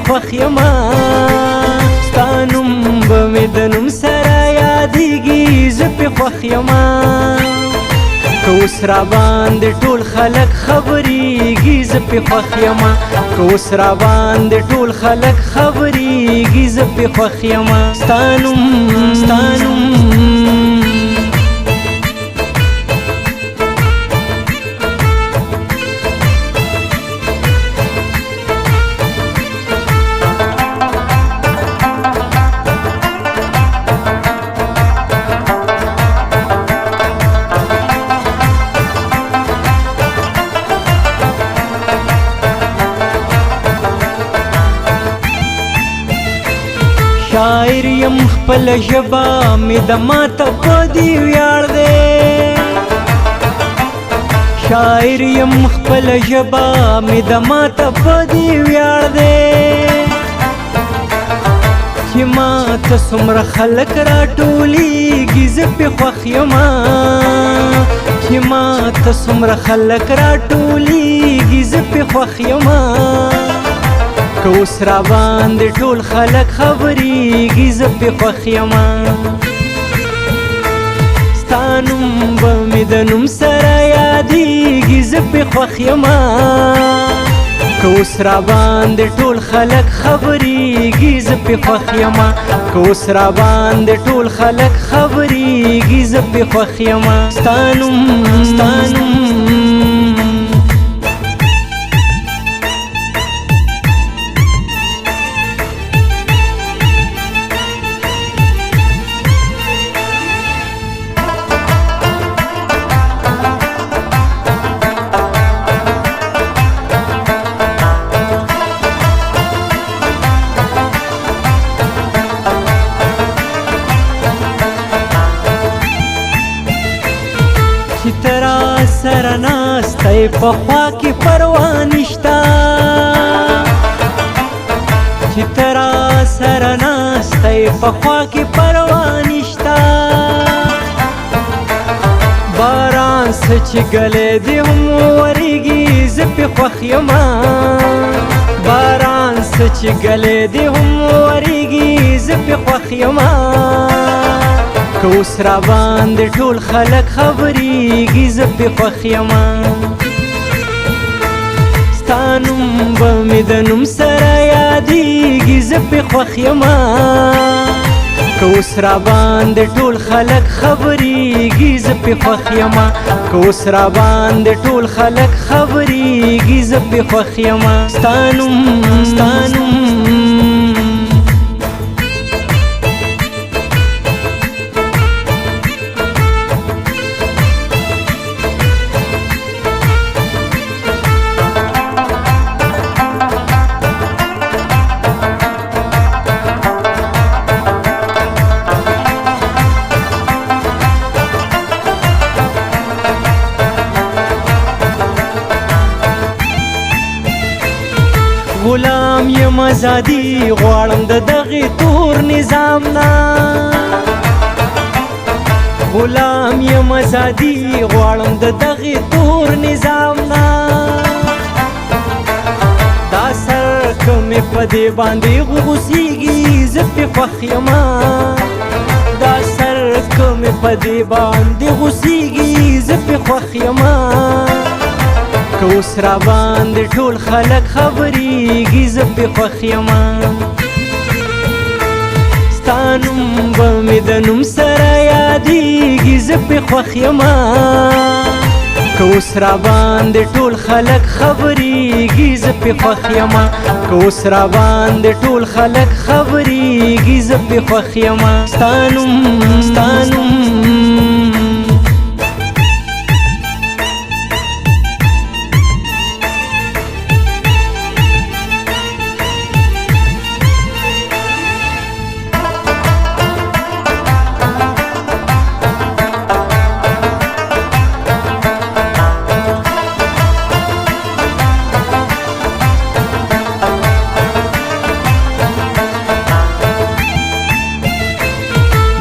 خوښ یما ستا نوم به مې د نوم سره یادېږي زه پې خوښ یما که اوس راباندې ټول خلک خبرېږي زه پې خوښ یما که اوس راباندې ټول خلک خبرېږي زه پې خوښ یما ستا نوم شاعر یم خپل ژبه مې د ماته په دې ویاړ دی شاعر یم خپل ژبه مې د ماته په دې ویاړ دی چې ماته څومره خلک راټولېږي زه پې خوښ یما چې ماته څومره خلک راټولېږي زه پې خوښ یما که اوس راباندې ټول خلک خبرېږي زه پې خوښ یما ستا نوم به مې د نوم سره یادېږي زه پې خوښ یما که اوس راباندې ټول خلک خبرېږي زه پې خوښ یما که اوس راباندې ټول خلک خبرېږي زه پې خوښ یما ستا نوم چې ته راسره ناسته یې په خوا کې پروا نشته چې ته راسره ناسته یې په خوا کې پروا نشته باران څه چې ګلی دې هم وورېږي زه پې خوښ یما باران څه چې ګلی دې هم وورېږي زه پې خوښ یما که اوس راباندې ټول خلک خبرېږي زه پې خوښ یما ستا نوم به مې د نوم سره یادېږي زه پې خوښ یما که اوس راباندې ټول خلک خبرېږي زه پې خوښ یما که اوس راباندې ټول خلک خبرېږي زه پې خوښ یما ستا نوم غلام یم ازادي غواړم د دغې تور نظام نه غلام یم ازادي غواړم د دغې تور نظام نه دا سر که مې په دې باندې غوسېږي زه پې خوښ یما دا سر که مې په دې باندې غوسېږي زه پې خوښ یما که اوس راباندې ټول خلک خبرېږي زه پې خوښ یما ستا نوم به مې د نوم سره یادېږي زه پې خوښ یما که اوس راباندې ټول خلک خبرېږي زه پې خوښ یما که اوس راباندې ټول خلک خبرېږي زه پې خوښ یما ستا نوم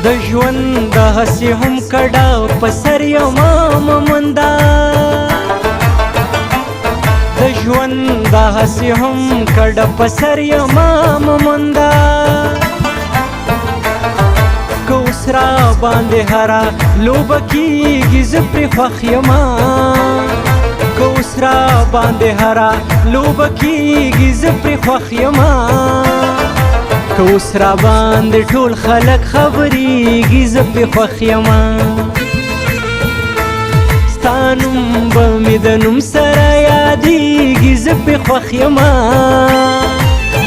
د ژوند هسې هم کډه په سر یمه مومنده د ژوند دا هسې هم کډه په سر یما مومنده که اوس را باندې هره لوبه کېږي زه پرې خوښ یما که اوس را باندې هره لوبه کېږي زه پرې خوښ یما که اوس را باندې ټول خلک خبرېږي زه پرې خوښ یما ستا نوم به مې د نوم سره یادېږي زه پرې خوښ یما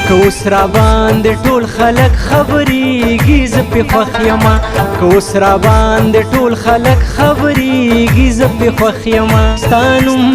که اوس را باندې ټول خلک خبرېږي زه پرې خوښ یما که اوس را باندې ټول خلک خبرېږي زه پرې خوښ یما ستا نوم